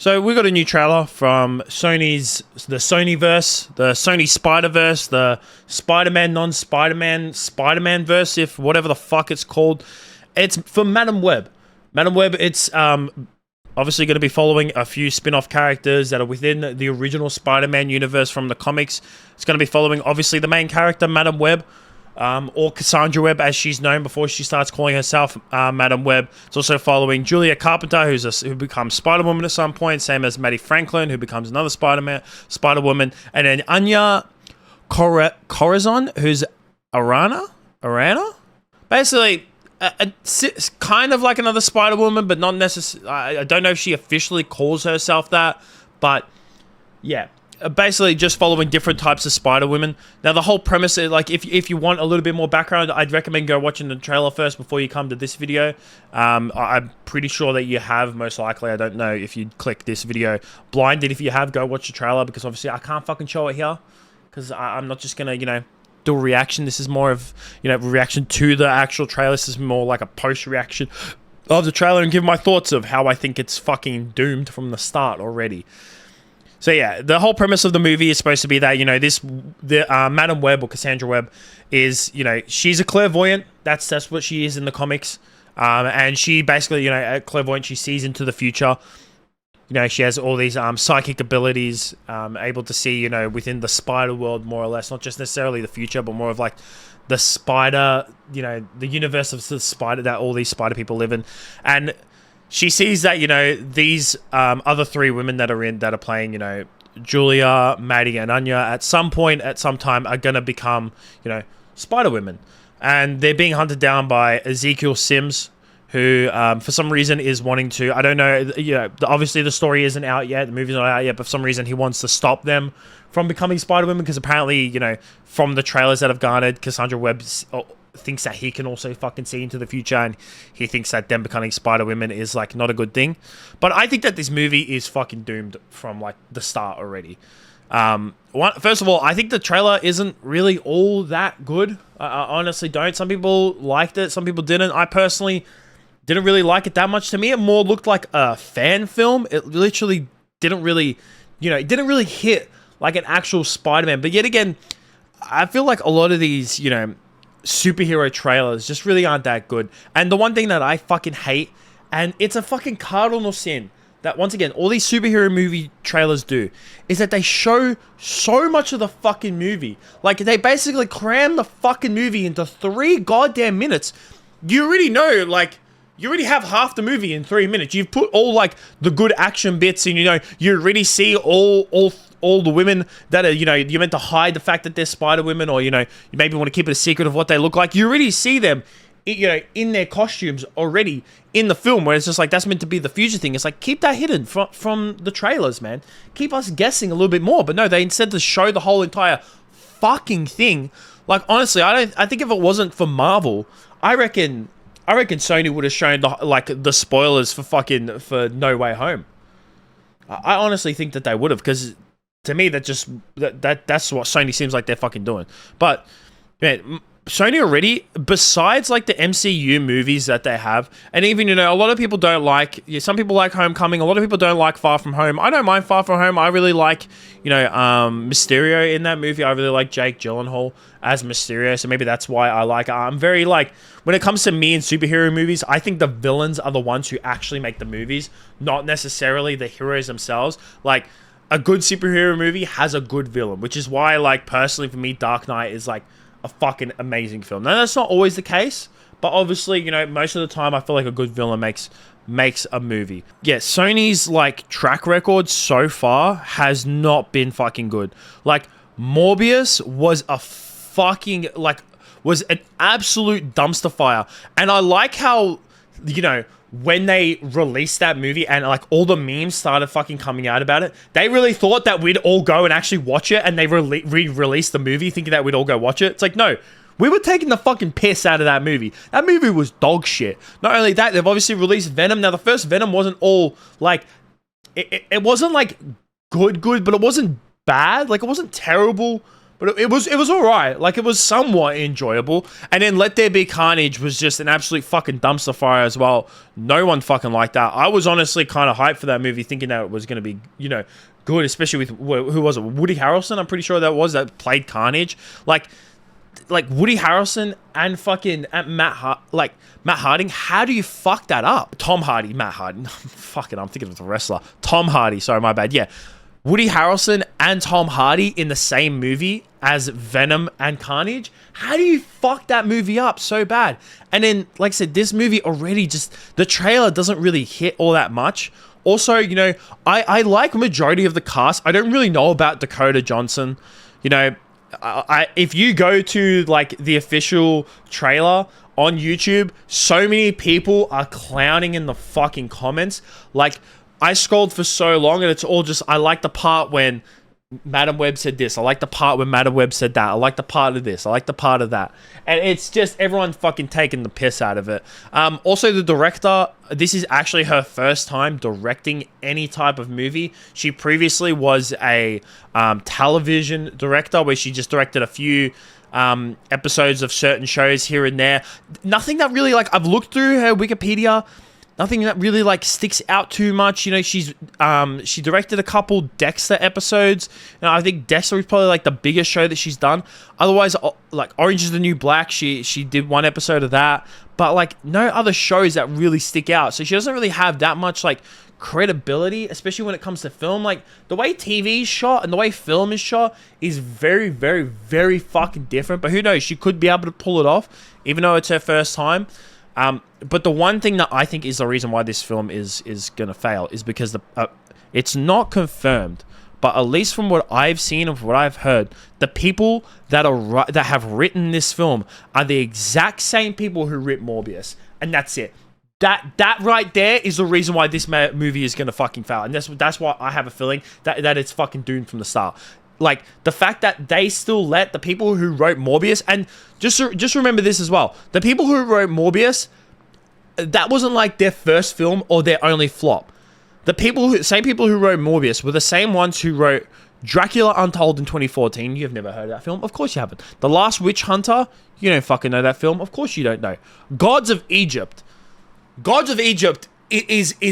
So we got a new trailer from the Sonyverse, the Sony Spider-Verse, the Spider-Man, non-Spider-Man, Spider-Man-verse, if whatever the fuck it's called. It's for Madame Web. Madame Web, it's obviously going to be following a few spin-off characters that are within the original Spider-Man universe from the comics. It's going to be following, obviously, the main character, Madame Web. Or Cassandra Webb, as she's known before she starts calling herself Madame Web. It's also following Julia Carpenter, who becomes Spider-Woman at some point, same as Maddie Franklin, who becomes another Spider-Woman, and then Anya Corazon, who's Arana? Basically, kind of like another Spider-Woman, but not necessarily. I don't know if she officially calls herself that, but yeah. Basically just following different types of Spider-Women. Now, the whole premise is, like, if you want a little bit more background, I'd recommend go watching the trailer first before you come to this video. I'm pretty sure that you have, most likely. I don't know if you click this video blinded. If you have, go watch the trailer, because obviously I can't fucking show it here, because I'm not just gonna, do a reaction. This is more of, reaction to the actual trailer. This is more like a post-reaction of the trailer and give my thoughts of how I think it's fucking doomed from the start already. So yeah, the whole premise of the movie is supposed to be that, Madame Web, or Cassandra Webb, is, she's a clairvoyant. That's what she is in the comics. And she basically, a clairvoyant, she sees into the future. She has all these psychic abilities, able to see, within the spider world, more or less. Not just necessarily the future, but more of like the spider, the universe of the spider that all these spider people live in. And she sees that, these other three women that are playing, Julia, Maddie, and Anya, at some point, at some time, are going to become, Spider-Women. And they're being hunted down by Ezekiel Sims, who, for some reason, is wanting to, I don't know, obviously the story isn't out yet, the movie's not out yet, but for some reason he wants to stop them from becoming Spider-Women, because apparently, from the trailers that have garnered, Cassandra Webb thinks that he can also fucking see into the future, and he thinks that them becoming Spider-Women is like not a good thing. But I think that this movie is fucking doomed from like the start already. First of all, I think the trailer isn't really all that good. I honestly don't. Some people liked it, some people didn't. I personally didn't really like it that much. To me, it more looked like a fan film. It literally didn't really, it didn't really hit like an actual Spider-Man. But yet again, I feel like a lot of these, superhero trailers just really aren't that good. And the one thing that I fucking hate, and it's a fucking cardinal sin that, once again, all these superhero movie trailers do, is that they show so much of the fucking movie. Like, they basically cram the fucking movie into 3 goddamn minutes. You already know, like, you already have half the movie in 3 minutes. You've put all, like, the good action bits, and, you already see all the women that are, you're meant to hide the fact that they're Spider-Women, or, you maybe want to keep it a secret of what they look like. You already see them, in their costumes already in the film, where it's just like, that's meant to be the future thing. It's like, keep that hidden from the trailers, man. Keep us guessing a little bit more. But no, they instead to show the whole entire fucking thing. Like, honestly, I think if it wasn't for Marvel, I reckon Sony would have shown the spoilers for No Way Home. I honestly think that they would have, because to me, that's what Sony seems like they're fucking doing. But man, Sony already, besides like the MCU movies that they have, and even, a lot of people don't like, some people like Homecoming, a lot of people don't like Far From Home. I don't mind Far From Home. I really like, Mysterio in that movie. I really like Jake Gyllenhaal as Mysterio, so maybe that's why I like it. I'm very, like, when it comes to me and superhero movies, I think the villains are the ones who actually make the movies, not necessarily the heroes themselves. Like, a good superhero movie has a good villain, which is why, like, personally for me, Dark Knight is like a fucking amazing film. Now, that's not always the case, but obviously, most of the time I feel like a good villain makes a movie. Yeah, Sony's like track record so far has not been fucking good. Like, Morbius was was an absolute dumpster fire. And I like how, when they released that movie and like all the memes started fucking coming out about it, they really thought that we'd all go and actually watch it, and they re-released the movie thinking that we'd all go watch it. It's like, no, we were taking the fucking piss out of that movie. That movie was dog shit. Not only that, they've obviously released Venom. Now, the first Venom wasn't all like, it wasn't like good, but it wasn't bad. Like, it wasn't terrible, but it was all right. Like, it was somewhat enjoyable. And then Let There Be Carnage was just an absolute fucking dumpster fire as well. No one fucking liked that. I was honestly kind of hyped for that movie, thinking that it was going to be, good, especially with, who was it? Woody Harrelson, I'm pretty sure that played Carnage. Like Woody Harrelson and fucking Matt Harding. How do you fuck that up? Tom Hardy, Matt Hardy. Fucking, I'm thinking of the wrestler. Tom Hardy. Sorry, my bad. Yeah. Woody Harrelson and Tom Hardy in the same movie as Venom and Carnage. How do you fuck that movie up so bad? And then, like I said, this movie already the trailer doesn't really hit all that much. Also, I like majority of the cast. I don't really know about Dakota Johnson. If you go to like the official trailer on YouTube, so many people are clowning in the fucking comments. Like, I scrolled for so long and it's all just, I like the part when Madam Web said this. I like the part when Madam Web said that. I like the part of this. I like the part of that. And it's just everyone fucking taking the piss out of it. Also, the director, this is actually her first time directing any type of movie. She previously was a television director where she just directed a few episodes of certain shows here and there. Nothing that really, like, I've looked through her Wikipedia. Nothing that really like sticks out too much. She directed a couple Dexter episodes. I think Dexter is probably like the biggest show that she's done. Otherwise, like Orange is the New Black, she did one episode of that. But like no other shows that really stick out. So she doesn't really have that much like credibility, especially when it comes to film. Like the way TV is shot and the way film is shot is very, very, very fucking different. But who knows? She could be able to pull it off, even though it's her first time. But the one thing that I think is the reason why this film is gonna fail is because it's not confirmed, but at least from what I've seen and what I've heard, the people that have written this film are the exact same people who wrote Morbius, and that's it. That right there is the reason why this movie is gonna fucking fail, and that's why I have a feeling that it's fucking doomed from the start. Like, the fact that they still let the people who wrote Morbius, and just remember this as well, the people who wrote Morbius, that wasn't like their first film or their only flop. The same people who wrote Morbius were the same ones who wrote Dracula Untold in 2014. You've never heard of that film? Of course you haven't. The Last Witch Hunter, you don't fucking know that film. Of course you don't know. Gods of Egypt is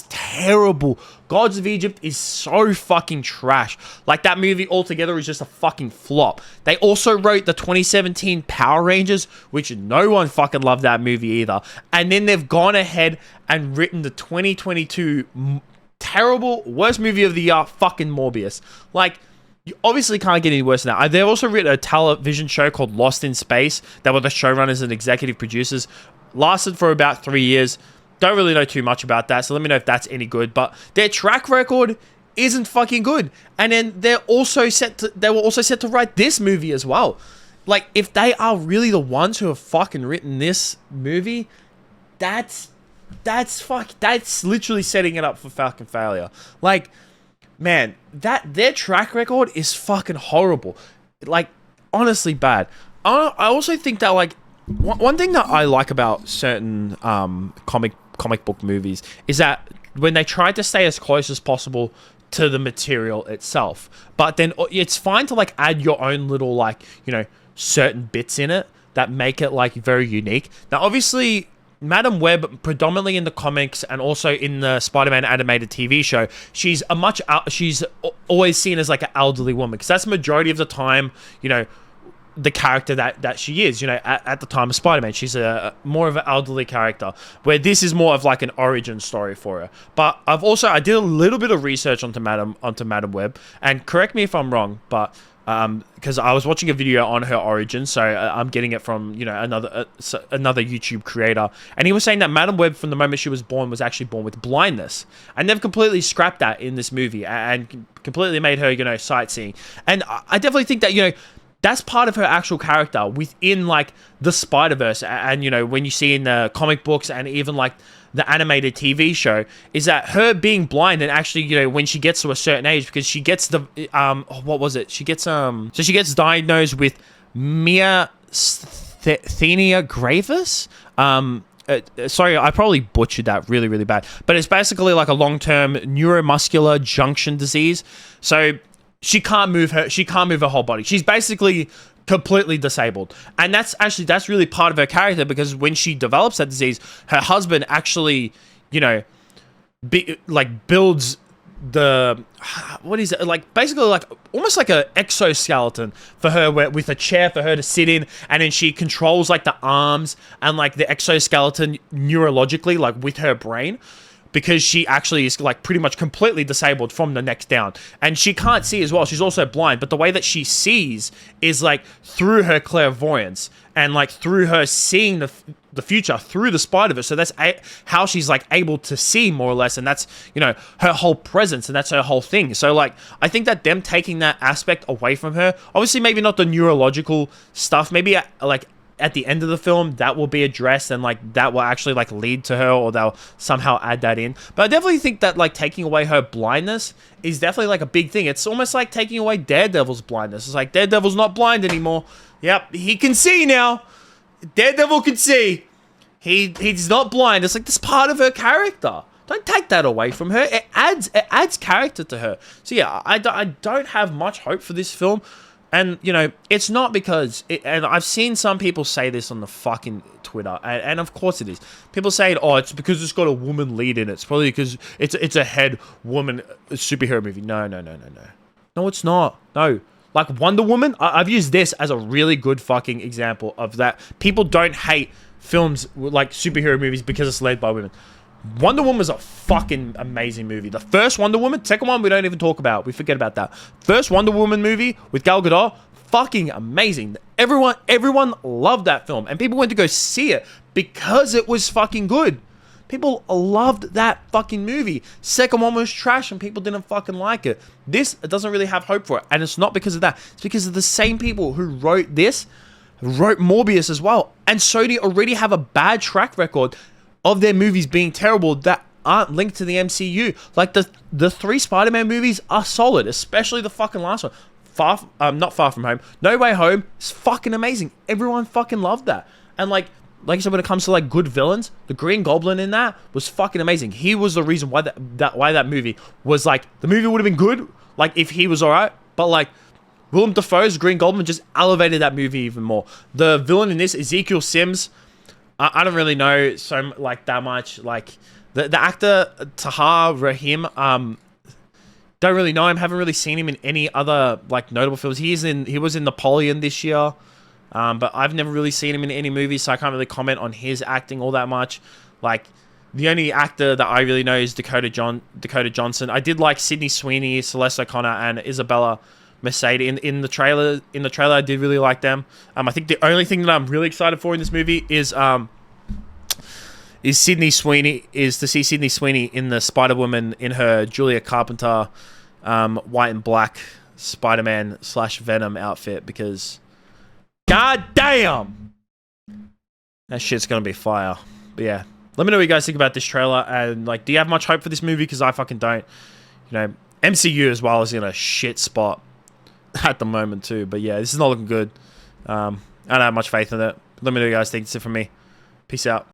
terrible. Gods of Egypt is so fucking trash. Like, that movie altogether is just a fucking flop. They also wrote the 2017 Power Rangers, which no one fucking loved that movie either. And then they've gone ahead and written the 2022 terrible, worst movie of the year, fucking Morbius. Like, you obviously can't get any worse than that. They've also written a television show called Lost in Space that were the showrunners and executive producers. Lasted for about 3 years. Don't really know too much about that, so let me know if that's any good. But their track record isn't fucking good. And then they were also set to write this movie as well. Like, if they are really the ones who have fucking written this movie, that's literally setting it up for fucking failure. Like, man, their track record is fucking horrible. Like, honestly bad. I also think that, like, one thing that I like about certain comic book movies is that when they try to stay as close as possible to the material itself, but then it's fine to like add your own little like, certain bits in it that make it like very unique. Now, obviously, Madam Web, predominantly in the comics and also in the Spider-Man animated TV show, she's always seen as like an elderly woman, because that's the majority of the time, the character that she is, at the time of Spider-Man. She's a more of an elderly character, where this is more of like an origin story for her. But I did a little bit of research onto Madam Web, and correct me if I'm wrong, but because I was watching a video on her origin, so I'm getting it from another YouTube creator, and he was saying that Madam Web, from the moment she was born, was actually born with blindness, and they've completely scrapped that in this movie and completely made her sightseeing. And I definitely think that that's part of her actual character within like the Spider-Verse, and when you see in the comic books and even like the animated TV show, is that her being blind, and actually when she gets to a certain age, because she gets the what was it? She gets so she gets diagnosed with myasthenia gravis. Sorry, I probably butchered that really, really bad, but it's basically like a long-term neuromuscular junction disease. So she can't move her whole body. She's basically completely disabled. And that's really part of her character, because when she develops that disease, her husband actually, you know, builds the, what is it, like basically like almost like a exoskeleton for her, with a chair for her to sit in, and then she controls like the arms and like the exoskeleton neurologically, like with her brain, because she actually is like pretty much completely disabled from the neck down, and she can't see as well. She's also blind, but the way that she sees is like through her clairvoyance and like through her seeing the future through the Spider-Verse. So that's how she's like able to see, more or less, and that's, you know, her whole presence, and that's her whole thing. So like I think that them taking that aspect away from her, obviously maybe not the neurological stuff, maybe like at the end of the film that will be addressed, and like that will actually like lead to her, or they'll somehow add that in. But I definitely think that like taking away her blindness is definitely like a big thing. It's almost like taking away Daredevil's blindness. It's like Daredevil's not blind anymore. Yep, he can see now. Daredevil can see. He's not blind. It's like this part of her character. Don't take that away from her. It adds character to her. So yeah, I don't have much hope for this film. And, you know, it's not because... and I've seen some people say this on the fucking Twitter. And of course it is. People say, oh, it's because it's got a woman lead in it. It's probably because it's a head woman superhero movie. No. No, it's not. No. Like Wonder Woman, I've used this as a really good fucking example of that. People don't hate films like superhero movies because it's led by women. Wonder Woman was a fucking amazing movie. The first Wonder Woman, second one we don't even talk about. We forget about that. First Wonder Woman movie with Gal Gadot, fucking amazing. Everyone loved that film, and people went to go see it because it was fucking good. People loved that fucking movie. Second one was trash and people didn't fucking like it. This doesn't really have hope for it, and it's not because of that. It's because of the same people who wrote this, wrote Morbius as well. And Sony already have a bad track record of their movies being terrible that aren't linked to the MCU. Like the 3 Spider-Man movies are solid, especially the fucking last one. Not Far From Home. No Way Home is fucking amazing. Everyone fucking loved that. And like I said, when it comes to like good villains, the Green Goblin in that was fucking amazing. He was the reason why that movie was like, the movie would have been good like if he was alright, but like Willem Dafoe's Green Goblin just elevated that movie even more. The villain in this, Ezekiel Sims, I don't really know so like that much. Like the actor Tahar Rahim, don't really know him. Haven't really seen him in any other like notable films. He was in Napoleon this year, but I've never really seen him in any movies, so I can't really comment on his acting all that much. Like the only actor that I really know is Dakota Johnson. I did like Sydney Sweeney, Celeste O'Connor, and Isabella Mercedes in the trailer. In the trailer, I did really like them. I think the only thing that I'm really excited for in this movie is Sydney Sweeney, is to see Sydney Sweeney in the Spider-Woman in her Julia Carpenter white and black Spider-Man / Venom outfit, because god damn, that shit's gonna be fire. But yeah, let me know what you guys think about this trailer, and like, do you have much hope for this movie? Because I fucking don't. You know, MCU as well is in a shit spot at the moment too. But yeah, this is not looking good. I don't have much faith in it. Let me know what you guys think. That's it from me. Peace out.